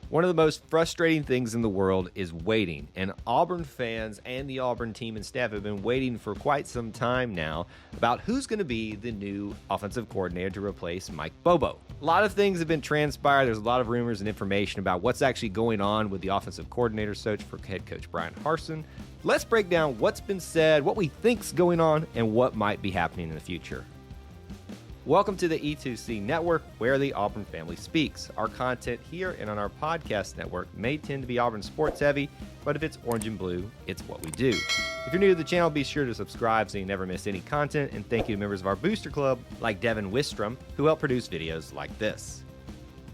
One of the most frustrating things in the world is waiting, and Auburn fans and the Auburn team and staff have been waiting for quite some time now about who's going to be the new offensive coordinator to replace Mike Bobo. A lot of things have been transpired. There's a lot of rumors and information about what's actually going on with the offensive coordinator search for head coach Bryan Harsin. Let's break down what's been said, what we think's going on, and what might be happening in the future. Welcome to the E2C network, where the Auburn family speaks. Our content here and on our podcast network may tend to be Auburn sports heavy, but if it's orange and blue, it's what we do. If you're new to the channel, be sure to subscribe so you never miss any content, and thank you to members of our booster club like Devin Wistrom, who help produce videos like this.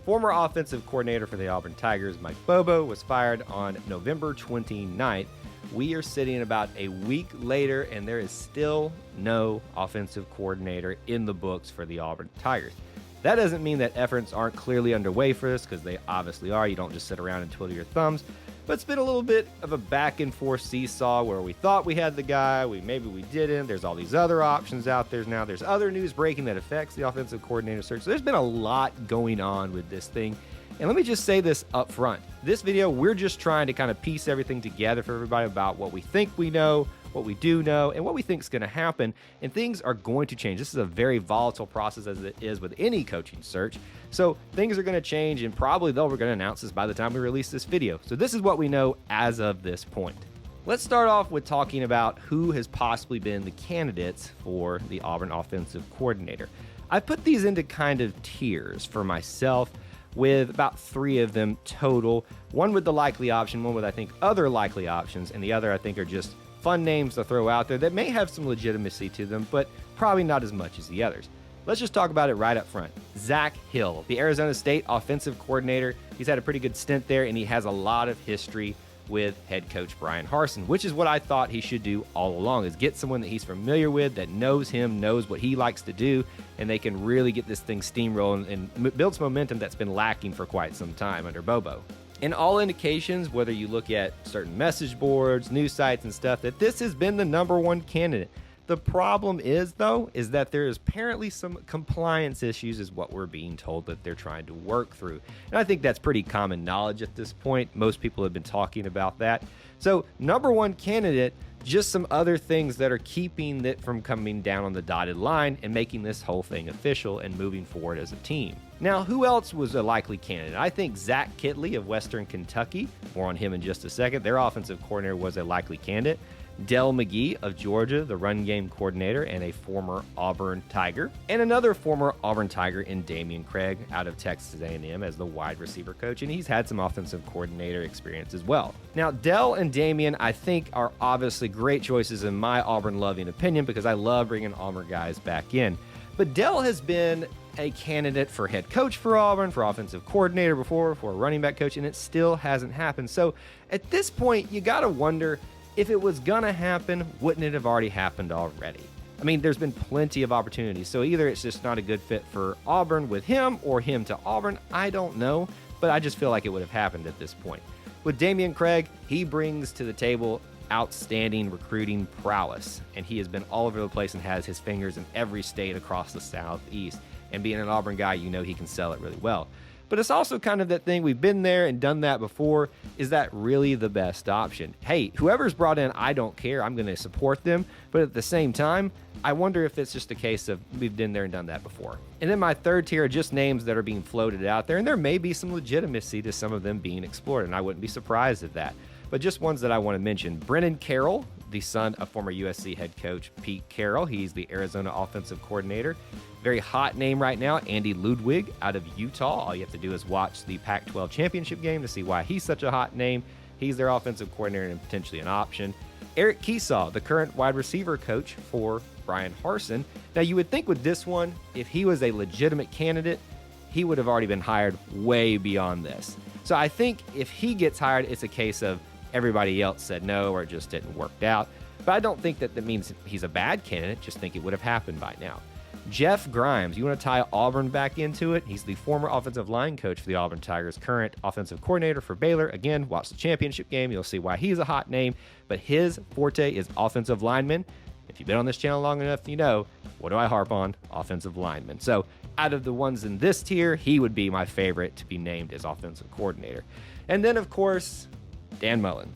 Former offensive coordinator for the Auburn Tigers, Mike Bobo, was fired on November 29th. We are sitting about a week later, and there is still no offensive coordinator in the books for the Auburn Tigers. That doesn't mean that efforts aren't clearly underway for this, because they obviously are. You don't just sit around and twiddle your thumbs. But it's been a little bit of a back and forth seesaw where we thought we had the guy, maybe we didn't. There's all these other options out there now. There's other news breaking that affects the offensive coordinator search. So there's been a lot going on with this thing. And let me just say this up front. This video, we're just trying to kind of piece everything together for everybody about what we think we know, what we do know, and what we think is going to happen. And things are going to change. This is a very volatile process, as it is with any coaching search. So things are going to change, and probably we're going to announce this by the time we release this video. So this is what we know as of this point. Let's start off with talking about who has possibly been the candidates for the Auburn offensive coordinator. I put these into kind of tiers for myself, with about 3 of them total. One with the likely option, one with I think other likely options, and the other I think are just fun names to throw out there that may have some legitimacy to them, but probably not as much as the others. Let's just talk about it right up front. Zach Hill, the Arizona State offensive coordinator. He's had a pretty good stint there, and he has a lot of history with head coach Bryan Harsin, which is what I thought he should do all along, is get someone that he's familiar with, that knows him, knows what he likes to do, and they can really get this thing steamrolling and build some momentum that's been lacking for quite some time under Bobo. In all indications, whether you look at certain message boards, news sites and stuff, that this has been the #1 candidate. The problem is, though, is that there is apparently some compliance issues, is what we're being told that they're trying to work through. And I think that's pretty common knowledge at this point. Most people have been talking about that. So #1 candidate, just some other things that are keeping it from coming down on the dotted line and making this whole thing official and moving forward as a team. Now, who else was a likely candidate? I think Zach Kittley of Western Kentucky, more on him in just a second, their offensive coordinator, was a likely candidate. Dell McGee of Georgia, the run game coordinator and a former Auburn Tiger, and another former Auburn Tiger in Damian Craig out of Texas A&M as the wide receiver coach, and he's had some offensive coordinator experience as well. Now, Dell and Damian, I think, are obviously great choices in my Auburn-loving opinion, because I love bringing Auburn guys back in. But Dell has been a candidate for head coach for Auburn, for offensive coordinator before, for a running back coach, and it still hasn't happened. So at this point, you got to wonder, if it was gonna happen, wouldn't it have already happened already? I mean, there's been plenty of opportunities, so either it's just not a good fit for Auburn with him, or him to Auburn, I don't know, but I just feel like it would have happened at this point. With Damian Craig, he brings to the table outstanding recruiting prowess, and he has been all over the place and has his fingers in every state across the Southeast, and being an Auburn guy, you know he can sell it really well. But it's also kind of that thing, we've been there and done that before. Is that really the best option? Hey, whoever's brought in, I don't care. I'm going to support them. But at the same time, I wonder if it's just a case of we've been there and done that before. And then my third tier are just names that are being floated out there, and there may be some legitimacy to some of them being explored, and I wouldn't be surprised at that. But just ones that I want to mention. Brennan Carroll, the son of former USC head coach Pete Carroll. He's the Arizona offensive coordinator. Very hot name right now, Andy Ludwig out of Utah. All you have to do is watch the Pac-12 championship game to see why he's such a hot name. He's their offensive coordinator and potentially an option. Eric Keesaw, the current wide receiver coach for Bryan Harsin. Now, you would think with this one, if he was a legitimate candidate, he would have already been hired way beyond this. So I think if he gets hired, it's a case of everybody else said no, or it just didn't work out. But I don't think that means he's a bad candidate. Just think it would have happened by now. Jeff Grimes, you want to tie Auburn back into it? He's the former offensive line coach for the Auburn Tigers, current offensive coordinator for Baylor. Again, watch the championship game. You'll see why he's a hot name. But his forte is offensive linemen. If you've been on this channel long enough, you know, what do I harp on? Offensive lineman. So out of the ones in this tier, he would be my favorite to be named as offensive coordinator. And then, of course, Dan Mullen.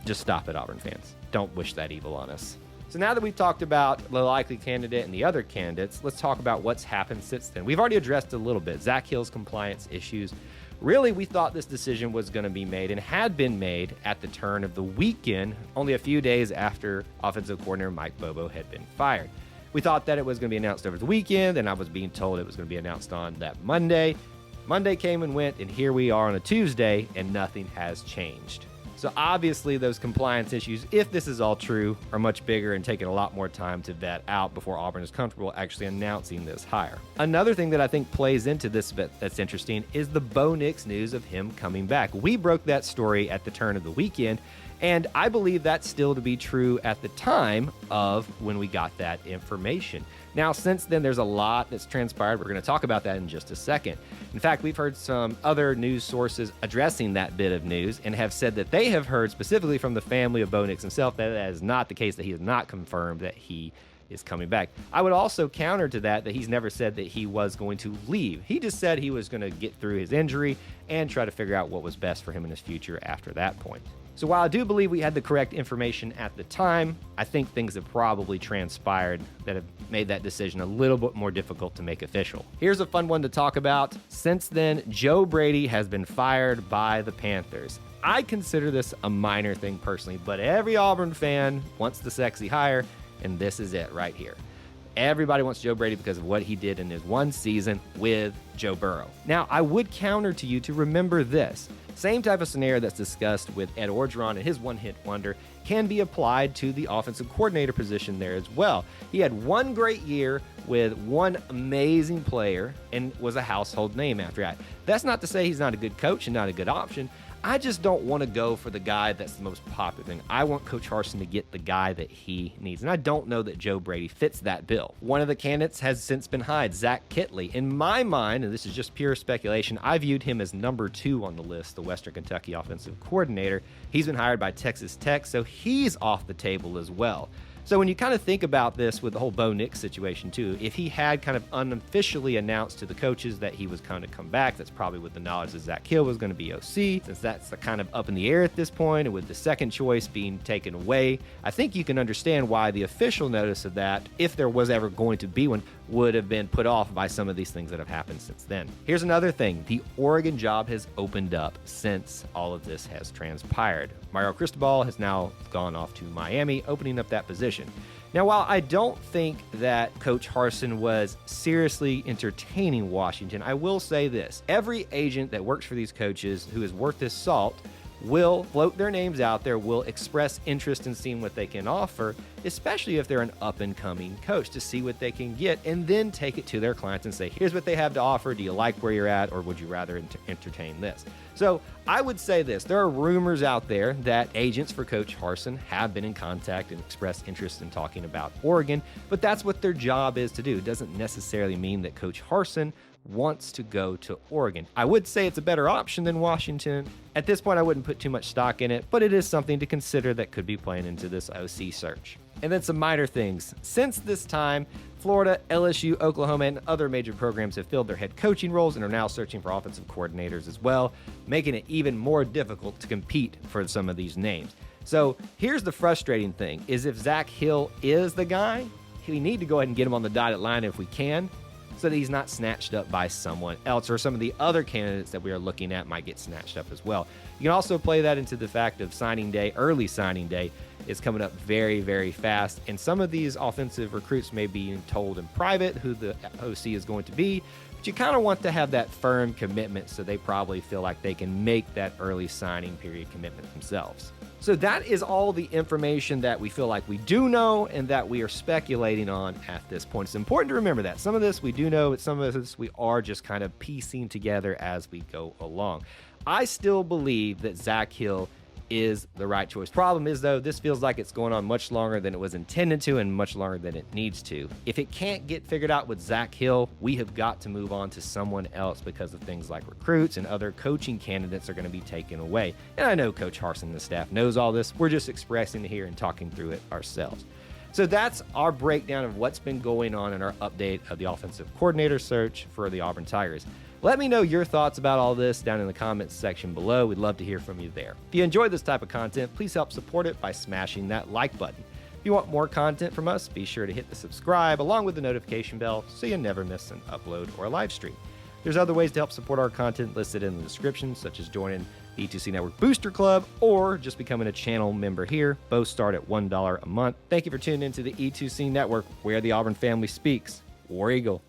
Just stop it, Auburn fans. Don't wish that evil on us. So now that we've talked about the likely candidate and the other candidates, let's talk about what's happened since then. We've already addressed a little bit. Zach Hill's compliance issues. Really, we thought this decision was going to be made and had been made at the turn of the weekend, only a few days after offensive coordinator Mike Bobo had been fired. We thought that it was going to be announced over the weekend, and I was being told it was going to be announced on that Monday. Monday came and went, and here we are on a Tuesday, and nothing has changed. So obviously those compliance issues, if this is all true, are much bigger and taking a lot more time to vet out before Auburn is comfortable actually announcing this hire. Another thing that I think plays into this bit that's interesting is the Bo Nix news of him coming back. We broke that story at the turn of the weekend, and I believe that's still to be true at the time of when we got that information. Now, since then, there's a lot that's transpired. We're going to talk about that in just a second. In fact, we've heard some other news sources addressing that bit of news and have said that they have heard specifically from the family of Bo Nix himself that that is not the case, that he has not confirmed that he is coming back. I would also counter to that he's never said that he was going to leave. He just said he was going to get through his injury and try to figure out what was best for him in his future after that point. So while I do believe we had the correct information at the time, I think things have probably transpired that have made that decision a little bit more difficult to make official. Here's a fun one to talk about. Since then, Joe Brady has been fired by the Panthers. I consider this a minor thing personally, but every Auburn fan wants the sexy hire, and this is it right here. Everybody wants Joe Brady because of what he did in his one season with Joe Burrow. Now, I would counter to you to remember this. Same type of scenario that's discussed with Ed Orgeron and his one-hit wonder can be applied to the offensive coordinator position there as well. He had one great year with one amazing player and was a household name after that. That's not to say he's not a good coach and not a good option. I just don't want to go for the guy that's the most popular thing. I want Coach Harsin to get the guy that he needs, and I don't know that Joe Brady fits that bill. One of the candidates has since been hired, Zach Kittley. In my mind, and this is just pure speculation, I viewed him as number 2 on the list, the Western Kentucky offensive coordinator. He's been hired by Texas Tech, so he's off the table as well. So when you kind of think about this with the whole Bo Nix situation too, if he had kind of unofficially announced to the coaches that he was going to come back, that's probably with the knowledge that Zach Hill was going to be OC, since that's the kind of up in the air at this point, and with the second choice being taken away, I think you can understand why the official notice of that, if there was ever going to be one, would have been put off by some of these things that have happened since then. Here's another thing. The Oregon job has opened up since all of this has transpired. Mario Cristobal has now gone off to Miami, opening up that position. Now, while I don't think that Coach Harsin was seriously entertaining Washington, I will say this. Every agent that works for these coaches who is worth his salt will float their names out there, will express interest in seeing what they can offer, especially if they're an up-and-coming coach, to see what they can get and then take it to their clients and say, here's what they have to offer. Do you like where you're at, or would you rather entertain this? So I would say this. There are rumors out there that agents for Coach Harsin have been in contact and expressed interest in talking about Oregon, but that's what their job is to do. It doesn't necessarily mean that Coach Harsin wants to go to Oregon. I would say it's a better option than Washington. At this point, I wouldn't put too much stock in it, but it is something to consider that could be playing into this OC search. And then some minor things. Since this time, Florida, LSU, Oklahoma, and other major programs have filled their head coaching roles and are now searching for offensive coordinators as well, making it even more difficult to compete for some of these names. So here's the frustrating thing, is if Zach Hill is the guy, we need to go ahead and get him on the dotted line if we can, so that he's not snatched up by someone else, or some of the other candidates that we are looking at might get snatched up as well. You can also play that into the fact of signing day, early signing day is coming up very, very fast, and some of these offensive recruits may be told in private who the OC is going to be, but you kind of want to have that firm commitment so they probably feel like they can make that early signing period commitment themselves. So that is all the information that we feel like we do know and that we are speculating on at this point. It's important to remember that. Some of this we do know, but some of this we are just kind of piecing together as we go along. I still believe that Zach Hill is the right choice. Problem is, though, this feels like it's going on much longer than it was intended to and much longer than it needs to. If it can't get figured out with Zach Hill, we have got to move on to someone else because of things like recruits and other coaching candidates are going to be taken away. And I know Coach Harsin and the staff knows all this. We're just expressing it here and talking through it ourselves. So that's our breakdown of what's been going on in our update of the offensive coordinator search for the Auburn Tigers. Let me know your thoughts about all this down in the comments section below. We'd love to hear from you there. If you enjoy this type of content, please help support it by smashing that like button. If you want more content from us, be sure to hit the subscribe along with the notification bell so you never miss an upload or a live stream. There's other ways to help support our content listed in the description, such as joining the E2C Network Booster Club or just becoming a channel member here. Both start at $1 a month. Thank you for tuning into the E2C Network, where the Auburn family speaks. War Eagle.